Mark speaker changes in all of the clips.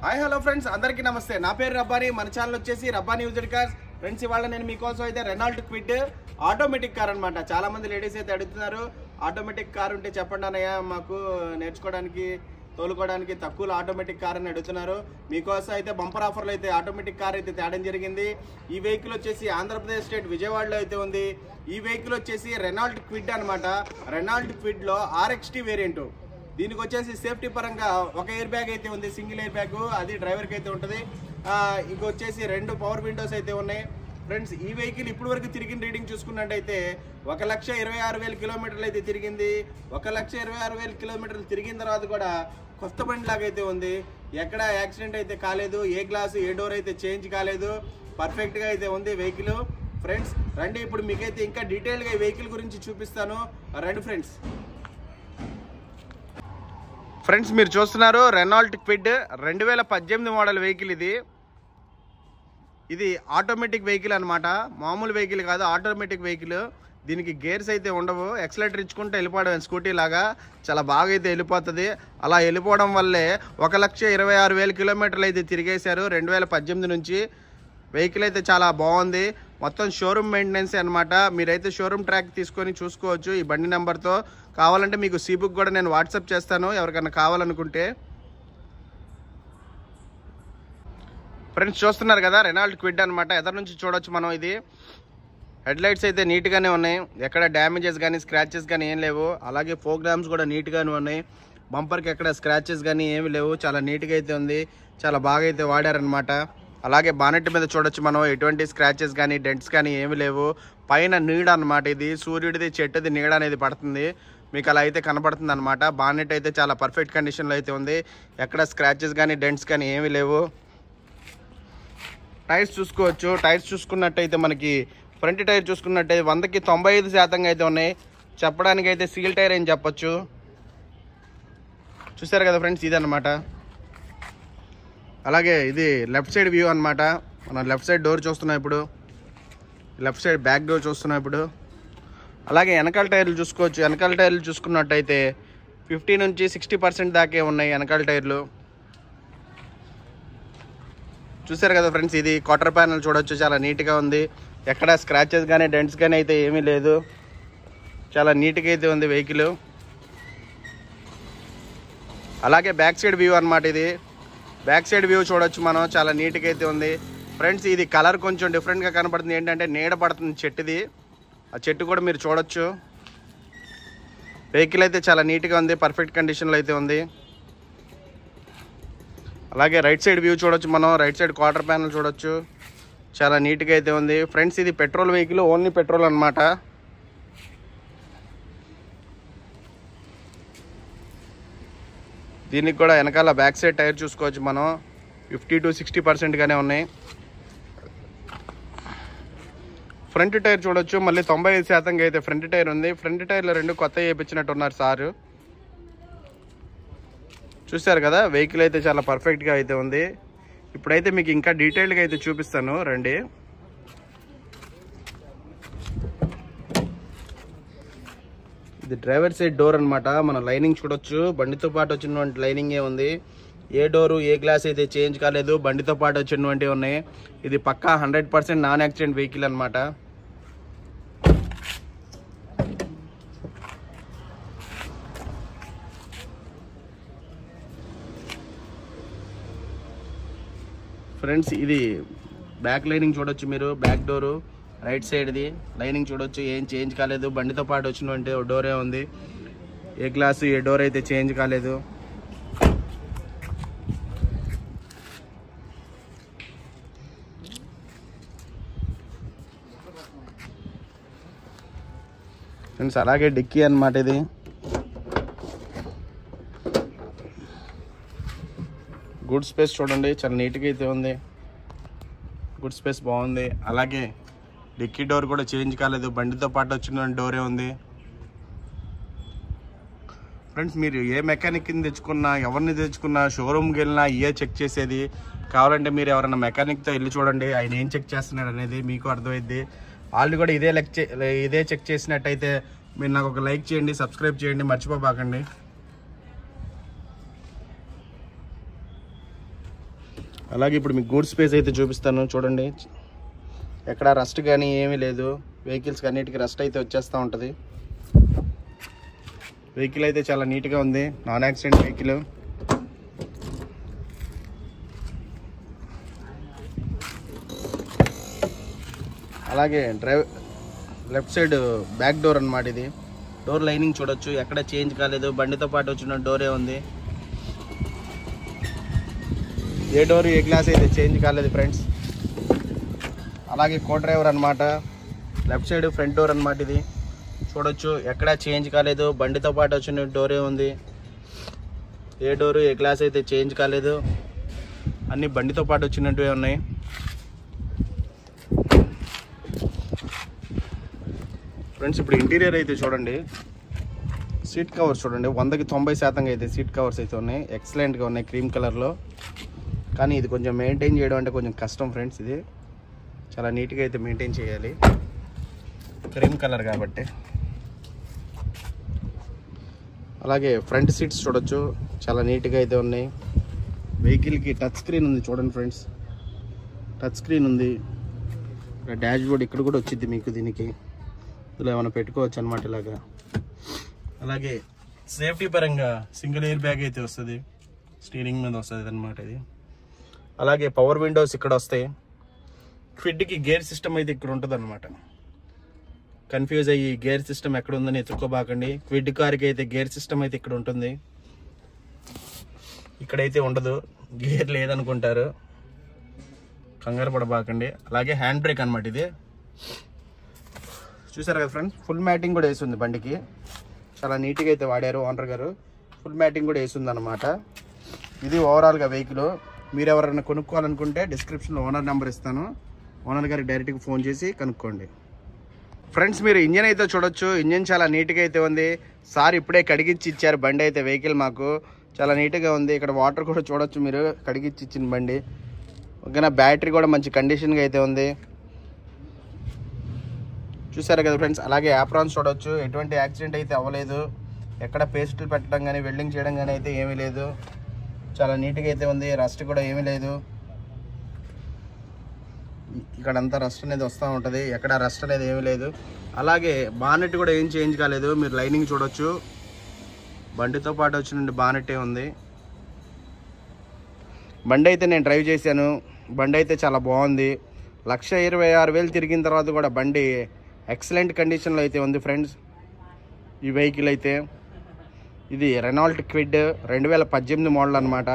Speaker 1: Hi hello friends, అందరికీ నమస్తే. నా పేరు రబ్బాని. మన ఛానల్ వచ్చేసి రబ్బాని యూజ్డ్ కార్స్. ఫ్రెండ్స్, ఇవాళ నేను మీకోసం అయితే రెనాల్ట్ క్విడ్ ఆటోమేటిక్ కార్ అనమాట. చాలా మంది లేడీస్ అయితే అడుగుతున్నారు, ఆటోమేటిక్ కార్ ఉంటే చెప్పండి అన్నయ్య, మాకు నేర్చుకోవడానికి తోలుకోవడానికి తక్కువలో ఆటోమేటిక్ కార్ అని అడుగుతున్నారు. మీకోసం అయితే బంపర్ ఆఫర్లో అయితే ఆటోమేటిక్ కార్ అయితే తేడం జరిగింది. ఈ వెహికల్ వచ్చేసి ఆంధ్రప్రదేశ్ స్టేట్ విజయవాడలో అయితే ఉంది. ఈ వెహికల్ వచ్చేసి రెనాల్ట్ క్విడ్ అనమాట. రెనాల్ట్ క్విడ్లో RXT వేరియంట్. దీనికి వచ్చేసి సేఫ్టీ పరంగా ఒక ఎయిర్ బ్యాగ్ అయితే ఉంది, సింగిల్ ఎయిర్ బ్యాగ్, అది డ్రైవర్కి అయితే ఉంటుంది. ఇంక వచ్చేసి 2 పవర్ విండోస్ అయితే ఉన్నాయి. ఫ్రెండ్స్, ఈ వెహికల్ ఇప్పటి వరకు తిరిగిన రీడింగ్ చూసుకున్నట్టయితే 1,26,000 కిలోమీటర్లు అయితే తిరిగింది. 1,26,000 కిలోమీటర్లు తిరిగిన తర్వాత కూడా కొత్త బండి లాగా అయితే ఉంది. ఎక్కడ యాక్సిడెంట్ అయితే కాలేదు, ఏ గ్లాసు ఏ డోర్ అయితే చేంజ్ కాలేదు, పర్ఫెక్ట్గా అయితే ఉంది వెహికల్. ఫ్రెండ్స్ రండి, ఇప్పుడు మీకైతే ఇంకా డీటెయిల్గా ఈ వెహికల్ గురించి చూపిస్తాను. రండి ఫ్రెండ్స్. ఫ్రెండ్స్, మీరు చూస్తున్నారు రెనాల్ట్ క్విడ్ 2018 మోడల్ వెహికల్. ఇది ఆటోమేటిక్ వెహికల్ అనమాట. మామూలు వెహికల్ కాదు, ఆటోమేటిక్ వెహికల్. దీనికి గేర్స్ అయితే ఉండవు, ఎక్సలేటర్ ఇచ్చుకుంటే వెళ్ళిపోవడం, స్కూటీ లాగా చాలా బాగా అయితే వెళ్ళిపోతుంది. అలా వెళ్ళిపోవడం వల్లే 1,26,000 కిలోమీటర్లు అయితే తిరిగేశారు 2018 నుంచి. వెహికల్ అయితే చాలా బాగుంది. మొత్తం షోరూమ్ మెయింటెనెన్స్ అనమాట. మీరైతే షోరూమ్ ట్రాక్ తీసుకొని చూసుకోవచ్చు ఈ బండి నెంబర్తో. కావాలంటే మీకు సీబుక్ కూడా నేను వాట్సాప్ చేస్తాను ఎవరికైనా కావాలనుకుంటే. ఫ్రెండ్స్, చూస్తున్నారు కదా రెనాల్ట్ క్విడ్ అనమాట. ఎదరి నుంచి చూడొచ్చు మనం. ఇది హెడ్ లైట్స్ అయితే నీట్గానే ఉన్నాయి, ఎక్కడ డ్యామేజెస్ కానీ స్క్రాచెస్ కానీ ఏం లేవు. అలాగే ప్రోగ్రామ్స్ కూడా నీట్గానే ఉన్నాయి. బంపర్కి ఎక్కడ స్క్రాచెస్ కానీ ఏమి లేవు, చాలా నీట్గా అయితే ఉంది. చాలా బాగా అయితే వాడారనమాట. అలాగే బానెట్ మీద చూడొచ్చు మనం, ఎటువంటి స్క్రాచెస్ కానీ డెంట్స్ కానీ ఏమి లేవు. పైన నీడ అనమాట. ఇది సూర్యుడిది చెట్టుది నీడ అనేది పడుతుంది, మీకు అలా అయితే కనపడుతుంది అనమాట. బానెట్ అయితే చాలా పర్ఫెక్ట్ కండిషన్లో అయితే ఉంది, ఎక్కడ స్క్రాచెస్ కానీ డెంట్స్ కానీ ఏమి లేవు. టైర్స్ చూసుకోవచ్చు. టైర్స్ చూసుకున్నట్టయితే మనకి ఫ్రంట్ టైర్ చూసుకున్నట్టయితే 100కి 95% అయితే ఉన్నాయి. చెప్పడానికి అయితే సీల్ టైర్ అని చెప్పొచ్చు. చూసారు కదా ఫ్రెండ్స్, ఇదన్నమాట. అలాగే ఇది లెఫ్ట్ సైడ్ వ్యూ అనమాట. మనం లెఫ్ట్ సైడ్ డోర్ చూస్తున్నాం ఇప్పుడు, లెఫ్ట్ సైడ్ బ్యాక్ డోర్ చూస్తున్నాం ఇప్పుడు. అలాగే వెనకాల టైర్లు చూసుకోవచ్చు. వెనకాల టైర్లు చూసుకున్నట్టయితే 50 నుంచి 60% దాకే ఉన్నాయి వెనకాల టైర్లు. చూసారు కదా ఫ్రెండ్స్, ఇది క్వార్టర్ ప్యానల్ చూడొచ్చు, చాలా నీట్గా ఉంది. ఎక్కడ స్క్రాచెస్ కానీ డెంట్స్ కానీ అయితే ఏమీ లేదు, చాలా నీట్గా అయితే ఉంది వెహికల్. అలాగే బ్యాక్ సైడ్ వ్యూ అనమాట. ఇది బ్యాక్ సైడ్ వ్యూ చూడొచ్చు మనం, చాలా నీట్గా అయితే ఉంది. ఫ్రెండ్స్, ఇది కలర్ కొంచెం డిఫరెంట్గా కనపడుతుంది. ఏంటంటే నీడ పడుతుంది చెట్టుది, ఆ చెట్టు కూడా మీరు చూడొచ్చు. వెహికల్ అయితే చాలా నీట్గా ఉంది, పర్ఫెక్ట్ కండిషన్లో అయితే ఉంది. అలాగే రైట్ సైడ్ వ్యూ చూడొచ్చు మనం, రైట్ సైడ్ క్వార్టర్ ప్యానల్ చూడొచ్చు, చాలా నీట్గా అయితే ఉంది. ఫ్రెండ్స్, ఇది పెట్రోల్ వెహికల్, ఓన్లీ పెట్రోల్ అనమాట. దీనికి కూడా వెనకాల బ్యాక్ సైడ్ టైర్ చూసుకోవచ్చు మనం, 50 to 60% గానే ఉన్నాయి. ఫ్రంట్ టైర్ చూడొచ్చు, మళ్ళీ 95% అయితే ఫ్రంట్ టైర్ ఉంది. ఫ్రంట్ టైర్లో 2 కొత్త వేయించినట్టు ఉన్నారు సారు. చూసారు కదా, వెహికల్ అయితే చాలా పర్ఫెక్ట్గా అయితే ఉంది. ఇప్పుడైతే మీకు ఇంకా డీటెయిల్గా అయితే చూపిస్తాను, రండి. ఇది డ్రైవర్ సైడ్ డోర్ అనమాట. మన లైనింగ్ చూడొచ్చు, బండితో పాటు వచ్చినటువంటి లైనింగే ఉంది. ఏ డోరు ఏ గ్లాస్ అయితే చేంజ్ కాలేదు, బండితో పాటు వచ్చినటువంటివి ఉన్నాయి. ఇది పక్కా 100% నాన్ యాక్సిడెంట్ వెహికల్ అనమాట. ఫ్రెండ్స్, ఇది బ్యాక్ లైనింగ్ చూడొచ్చు మీరు, బ్యాక్ డోరు రైట్ సైడ్ది లైనింగ్ చూడొచ్చు, ఏం చేంజ్ కాలేదు. బండితో పాటు వచ్చినటువంటి డోరే ఉంది, ఏ గ్లాసు ఏ డోర్ అయితే చేంజ్ కాలేదు. ఫ్రెండ్స్, అలాగే డిక్కీ అన్నమాట. ఇది గుడ్ స్పేస్ చూడండి, చాలా నీట్గా అయితే ఉంది, గుడ్ స్పేస్ బాగుంది. అలాగే డిక్కీ డోర్ కూడా చేంజ్ కాలేదు, బండితో పాటు వచ్చిన డోరే ఉంది. ఫ్రెండ్స్, మీరు ఏ మెకానిక్ని తెచ్చుకున్నా, ఎవరిని తెచ్చుకున్నా, షోరూమ్కి వెళ్ళినా ఇయే చెక్ చేసేది. కావాలంటే మీరు ఎవరైనా మెకానిక్తో వెళ్ళి చూడండి, ఆయన ఏం చెక్ చేస్తున్నాడు అనేది మీకు అర్థమైద్ది. వాళ్ళు కూడా ఇదే చెక్ చేసినట్టయితే మీరు నాకు ఒక లైక్ చేయండి, సబ్స్క్రైబ్ చేయండి, మర్చిపోబాకండి. అలాగే ఇప్పుడు మీకు గూడ్స్ స్పేస్ అయితే చూపిస్తాను చూడండి. ఎక్కడ రస్ట్ కానీ ఏమీ లేదు. వెహికల్స్కి అన్నిటికీ రస్ట్ అయితే వచ్చేస్తూ ఉంటుంది. వెహికల్ అయితే చాలా నీట్గా ఉంది, నాన్ యాక్సిడెంట్ వెహికల్. అలాగే లెఫ్ట్ సైడ్ బ్యాక్ డోర్ అన్నమాట. ఇది డోర్ లైనింగ్ చూడొచ్చు, ఎక్కడ చేంజ్ కాలేదు. బండితో పాటు వచ్చిన డోరే ఉంది. ఏ డోర్ ఏ గ్లాస్ అయితే చేంజ్ కాలేదు ఫ్రెండ్స్. అలాగే కో డ్రైవర్ అనమాట. లెఫ్ట్ సైడ్ ఫ్రంట్ డోర్ అనమాట. ఇది చూడొచ్చు, ఎక్కడా చేంజ్ కాలేదు. బండితో పాటు వచ్చిన డోరే ఉంది. ఏ డోరు ఏ గ్లాస్ అయితే చేంజ్ కాలేదు. అన్నీ బండితో పాటు వచ్చినట్టువే ఉన్నాయి. ఫ్రెండ్స్ ఇప్పుడు ఇంటీరియర్ అయితే చూడండి. సీట్ కవర్స్ చూడండి, 100కి 90% అయితే సీట్ కవర్స్ అయితే ఉన్నాయి. ఎక్సలెంట్గా ఉన్నాయి క్రీమ్ కలర్లో. కానీ ఇది కొంచెం మెయింటైన్ చేయడం అంటే కొంచెం కష్టం ఫ్రెండ్స్. ఇది చాలా నీట్గా అయితే మెయింటైన్ చేయాలి, క్రీమ్ కలర్ కాబట్టి. అలాగే ఫ్రంట్ సీట్స్ చూడొచ్చు, చాలా నీట్గా అయితే ఉన్నాయి. వెహికల్కి టచ్ స్క్రీన్ ఉంది చూడండి ఫ్రెండ్స్. టచ్ స్క్రీన్ ఉంది. డాష్ బోర్డ్ ఇక్కడ కూడా వచ్చింది మీకు. దీనికి ఇలా ఏమైనా పెట్టుకోవచ్చు అనమాట ఇలాగా. అలాగే సేఫ్టీ పరంగా సింగిల్ ఎయిర్ బ్యాగ్ అయితే వస్తుంది, స్టీరింగ్ మీద వస్తుంది అనమాట ఇది. అలాగే పవర్ విండోస్ ఇక్కడ వస్తాయి. క్విడ్కి గేర్ సిస్టమ్ అయితే ఇక్కడ ఉంటుంది అనమాట. కన్ఫ్యూజ్ అయ్యి గేర్ సిస్టమ్ ఎక్కడ ఉందని ఎత్తుక్కోబాకండి. క్విడ్ కార్కి అయితే గేర్ సిస్టమ్ అయితే ఇక్కడ ఉంటుంది, ఇక్కడైతే ఉండదు. గేర్ లేదనుకుంటారు, కంగారు పడబాకండి. అలాగే హ్యాండ్ బ్రేక్ అనమాట ఇది. చూసారు కదా ఫ్రెండ్స్, ఫుల్ మ్యాటింగ్ కూడా వేసింది బండికి. చాలా నీట్గా అయితే వాడారు ఓనర్ గారు. ఫుల్ మ్యాటింగ్ కూడా వేసింది అనమాట. ఇది ఓవరాల్గా వెహికల్. మీరు ఎవరైనా కొనుక్కోవాలనుకుంటే డిస్క్రిప్షన్లో ఓనర్ నెంబర్ ఇస్తాను, ఓనర్ గారికి డైరెక్ట్గా ఫోన్ చేసి కనుక్కోండి. ఫ్రెండ్స్ మీరు ఇంజన్ అయితే చూడొచ్చు. ఇంజన్ చాలా నీట్గా అయితే ఉంది. సార్ ఇప్పుడే కడిగిచ్చి ఇచ్చారు బండి అయితే. వెహికల్ మాకు చాలా నీట్గా ఉంది. ఇక్కడ వాటర్ కూడా చూడొచ్చు మీరు, కడిగిచ్చి ఇచ్చిన బండి. ఓకేనా. బ్యాటరీ కూడా మంచి కండిషన్గా అయితే ఉంది. చూసారు కదా ఫ్రెండ్స్. అలాగే యాప్రాన్స్ చూడొచ్చు, ఎటువంటి యాక్సిడెంట్ అయితే అవ్వలేదు. ఎక్కడ పేస్టులు పెట్టడం కానీ వెల్డింగ్ చేయడం కానీ అయితే ఏమీ లేదు. చాలా నీట్గా అయితే ఉంది. రస్ట్ కూడా ఏమీ లేదు. ఇక్కడంతా రస్ట్ అనేది వస్తూ ఉంటుంది, ఎక్కడ రస్ట్ అనేది ఏమీ లేదు. అలాగే బానెట్ కూడా ఏం చేంజ్ కాలేదు. మీరు లైనింగ్ చూడొచ్చు, బండితో పాటు వచ్చిన బానెట్టే ఉంది. బండి అయితే నేను డ్రైవ్ చేశాను. బండి అయితే చాలా బాగుంది. 1,26,000 తిరిగిన తర్వాత కూడా బండి ఎక్సలెంట్ కండిషన్లో అయితే ఉంది ఫ్రెండ్స్. ఈ వెహికల్ అయితే ఇది రెనాల్ట్ క్విడ్ 2018 మోడల్ అనమాట.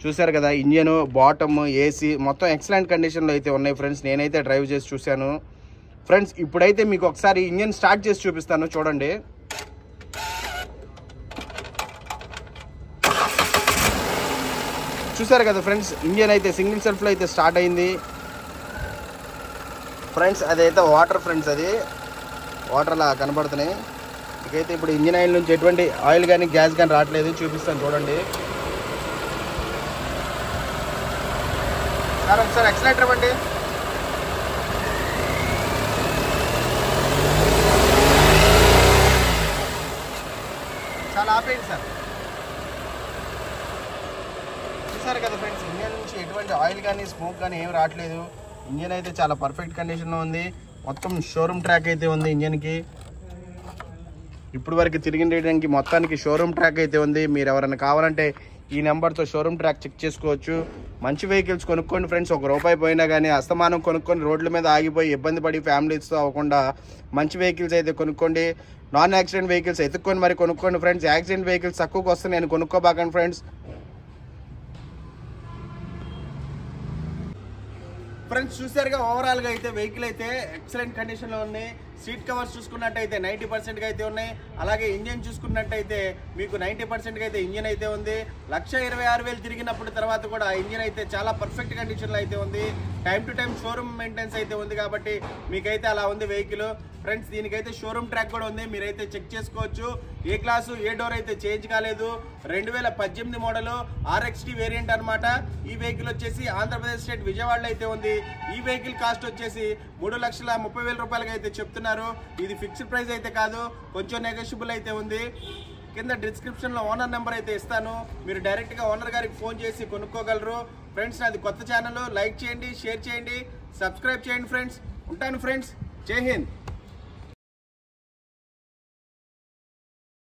Speaker 1: చూసారు కదా, ఇంజన్, బాటమ్, ఏసీ మొత్తం ఎక్సలెంట్ కండిషన్లో అయితే ఉన్నాయి ఫ్రెండ్స్. నేనైతే డ్రైవ్ చేసి చూశాను ఫ్రెండ్స్. ఇప్పుడైతే మీకు ఒకసారి ఇంజన్ స్టార్ట్ చేసి చూపిస్తాను చూడండి. చూసారు కదా ఫ్రెండ్స్, ఇంజన్ అయితే సింగిల్ సెల్ఫ్లో అయితే స్టార్ట్ అయింది ఫ్రెండ్స్. అదైతే వాటర్ ఫ్రెండ్స్, అది వాటర్లా కనబడుతున్నాయి. ఇకైతే ఇప్పుడు ఇంజిన్ ఆయిల్ నుంచి ఎటువంటి ఆయిల్ కానీ గ్యాస్ కానీ రావట్లేదు. చూపిస్తాను చూడండి. సార్ ఒకసారి ఎక్సలేటర్ ఇవ్వండి. చాలా ఆపేయండి సార్. చూసారు కదా ఫ్రెండ్స్, ఇంజన్ నుంచి ఎటువంటి ఆయిల్ కానీ స్మోక్ కానీ ఏం రావట్లేదు. ఇంజన్ అయితే చాలా పర్ఫెక్ట్ కండిషన్లో ఉంది. మొత్తం షోరూమ్ ట్రాక్ అయితే ఉంది ఇంజన్కి. ఇప్పుడు వరకు తిరిగి మొత్తానికి షోరూమ్ ట్రాక్ అయితే ఉంది. మీరు ఎవరైనా కావాలంటే ఈ నెంబర్తో షోరూమ్ ట్రాక్ చెక్ చేసుకోవచ్చు. మంచి వెహికల్స్ కొనుక్కోండి ఫ్రెండ్స్. ₹1 పోయినా కానీ అస్తమానం కొనుక్కొని రోడ్ల మీద ఆగిపోయి ఇబ్బంది పడి ఫ్యామిలీస్తో అవ్వకుండా మంచి వెహికల్స్ అయితే కొనుక్కోండి. నాన్ యాక్సిడెంట్ వెహికల్స్ ఎత్తుక్కొని మరి కొనుక్కోండి ఫ్రెండ్స్. యాక్సిడెంట్ వెహికల్స్ తక్కువకి వస్తే నేను కొనుక్కోబాకండి ఫ్రెండ్స్. ఫ్రెండ్స్ చూసారుగా, ఓవరాల్గా అయితే వెహికల్ అయితే ఎక్సలెంట్ కండిషన్లో ఉన్నాయి. సీట్ కవర్స్ చూసుకున్నట్టయితే 90%గా అయితే ఉన్నాయి. అలాగే ఇంజన్ చూసుకున్నట్టయితే మీకు 90%గా అయితే ఇంజన్ అయితే ఉంది. 1,26,000 తిరిగినప్పుడు తర్వాత కూడా ఇంజన్ అయితే చాలా పర్ఫెక్ట్ కండిషన్లో అయితే ఉంది. Time to time showroom maintenance అయితే ఉంది కాబట్టి మీకైతే అలా ఉంది వెహికల్ ఫ్రెండ్స్. దీనికైతే షోరూమ్ ట్రాక్ కూడా ఉంది, మీరైతే చెక్ చేసుకోవచ్చు. ఏ క్లాసు ఏ డోర్ అయితే చేంజ్ కాలేదు. 2018 మోడల్ RXT వేరియంట్ అనమాట. ఈ వెహికల్ వచ్చేసి ఆంధ్రప్రదేశ్ స్టేట్ విజయవాడలో అయితే ఉంది. ఈ వెహికల్ కాస్ట్ వచ్చేసి ₹3,30,000 అయితే చెప్తున్నారు. ఇది ఫిక్స్డ్ ప్రైస్ అయితే కాదు, కొంచెం నెగోషియబుల్ అయితే ఉంది. కింద డిస్క్రిప్షన్లో ఓనర్ నెంబర్ అయితే ఇస్తాను, మీరు డైరెక్ట్గా ఓనర్ గారికి ఫోన్ చేసి కొనుక్కోగలరు. ఫ్రెండ్స్ నాది కొత్త ఛానల్, లైక్ చేయండి, షేర్ చేయండి, సబ్స్క్రైబ్ చేయండి ఫ్రెండ్స్. ఉంటాను ఫ్రెండ్స్, జై హింద్.